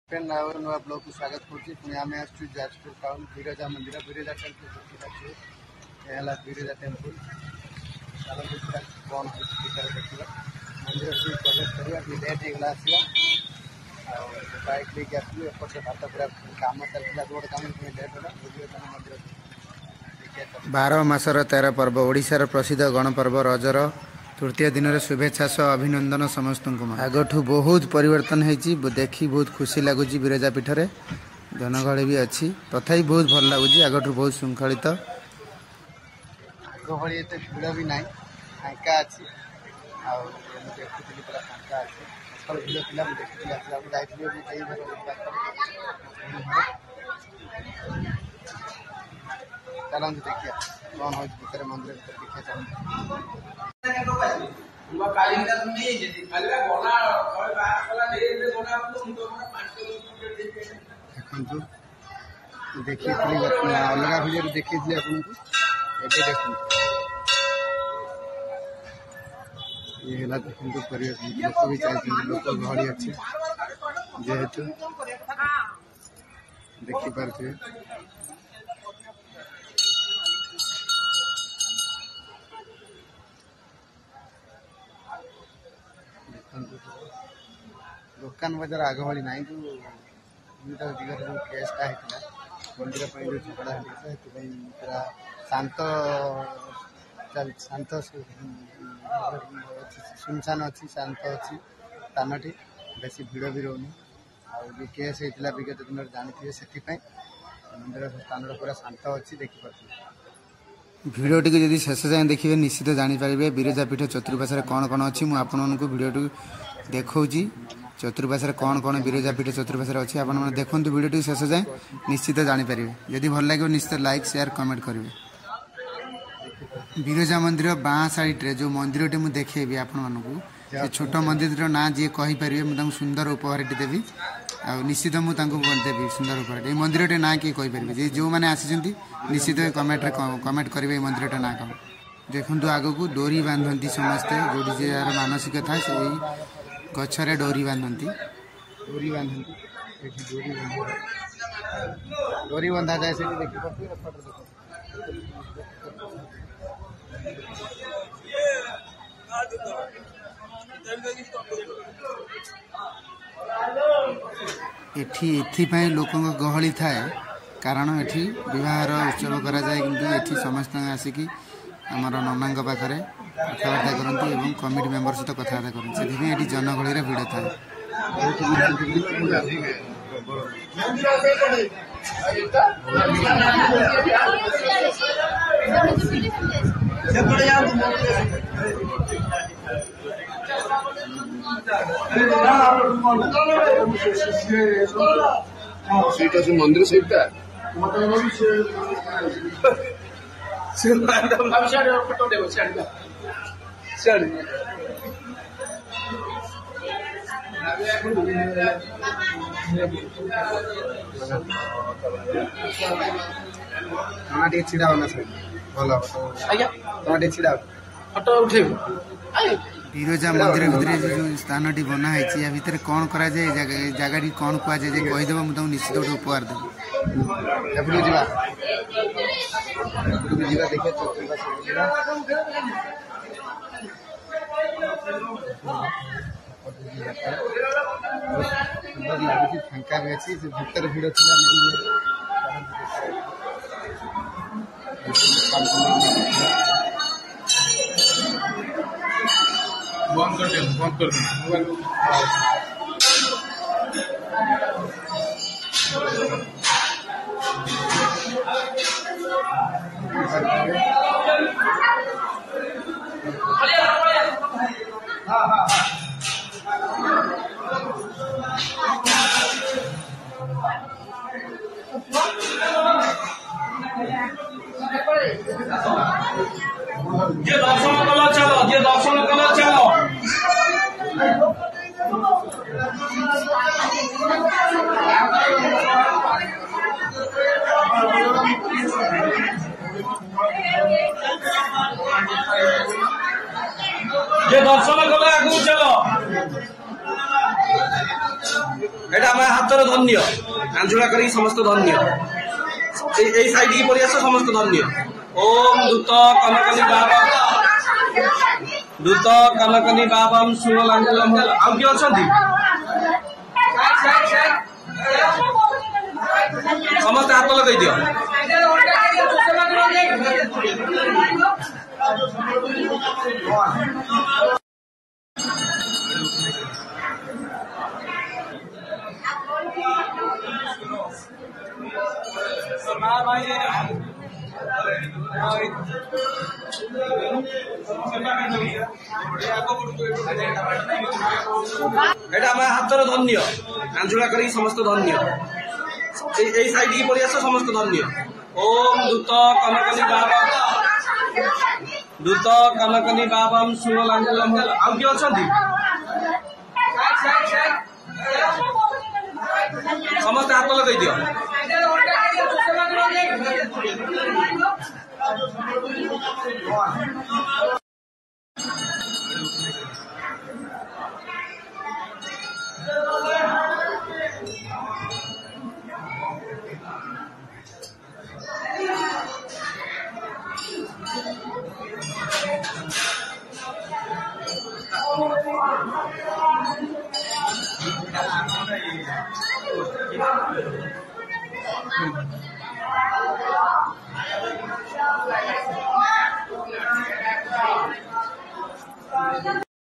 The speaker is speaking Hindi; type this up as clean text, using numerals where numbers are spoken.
नवा ब्लॉग को स्वागत करुँच आम आसुँ जाजपुर टाउन बिरजा मंदिर बिरजा टेम्पल देखिए बिरजा टेम्पल कौन देखा मंदिर प्रवेश करवा लेट होगा आसवा बैक लेके आसलु एपटे भात पूरा कम चलता रोड कम लेट होगा मंदिर 12 मासर 13 पर्व ओडिशार प्रसिद्ध गणपर्व रजर तृतीय दिन शुभेच्छा सह अभिनंदन समस्त को आगठू बहुत परिवर्तन होती देखी बहुत खुशी लगुच बिरजा पीठ में जनगहली भी अच्छी तथापि बहुत भल लगुच आगठू बहुत श्रृंखलित आग भाई एत भिड़ भी ना फांका अच्छी देखुली पूरा फांका अच्छी सकाल भिड़ था देखी आसला चलते देखिए कौन हो भर मंदिर देखिए देखी अलग भिडियो देखी आपको देखो ये देखो परिवेश लोक भी चाहिए लोक गहली अच्छी जेहेतु देखिपे दुकान बजार आग भाई ना जो दिगरे जो केसटा होता मंदिर जो झगड़ा होता पूरा शांत शांत सुनसान अच्छी शांत अच्छी स्थान टी बेसी भिड़ भी रोनी जो केस होता विगत दिन जानते से मंदिर स्थान पूरा शांत अच्छी देखिपे भिडियोटी को जब शेष जाए देखिए निश्चित जानीपारे बिरजा पीठ चतुर्पाशे कौन कौन अच्छी मुझे आपको भिडियोटी देखा चतुर्पाशे कौन कौन बिरजा पीठ चतुर्पाशे अच्छी आप देखो भिडियोटी शेष जाए निश्चित जानीपारे जदि भल लगे निश्चित लाइक शेयर कमेंट करेंगे बिरजा मंदिर बाँ साइड्रे जो मंदिरटी मुझे देखेबी आपण छोट मंदिर ना जी कहीपर मुझे सुंदर उपहार देवी आ निश्चित मुझे देवी सुंदर उपहार ये मंदिर ना किए कहीपर जो मैंने आसी निश्चित कमेंट करेंगे मंदिर ना कौन देखु आग को डोरी बांधती समस्ते जो यार मानसिक था से गचरे डोरी बांधती डोरी बंधा जाए से देखिए लोक गहली थाए कारण एठी विवाहर उत्सव करा जाए कि समस्त आसिकी आमर नना पाखे कथबार्ता करती और कमिटी मेम्बर सहित कथबार्ता करती से जनगहली भिड़ थाए मंदिर सीटा छिड़ा होना भल छिड़ा फटो उठे बिरजा मंदिर भितर जो स्थान टी बना है भितर कौन करा जाए जगह कौन कह जाए कहीदेव मुझे निश्चित गोटे उपहार देवी फांका भी अच्छी भीतर भिड़ थी बंद कर ये दर्शन कला चलो ये दर्शन कले आगू चलो এটা আমার হাতর ধন্য আঞ্জুলা করি সমস্ত ধন্য এই সাইড কি পড়ি আস সমস্ত ধন্য ওম দূত কনকনি বাবম শুভলাঙ্গুলম আউ কি অছন্তি সমস্ত হাত লগাই দিও এটা আমার হাতর ধন্য আঞ্জুলা করি সমস্ত ধন্য এই সাইড কি পড়ি আস সমস্ত ধন্য ওম দূত কনকনি বাবম শুভলাঙ্গুলম আউ কি অছন্তি সমস্ত হাত লগাই দিও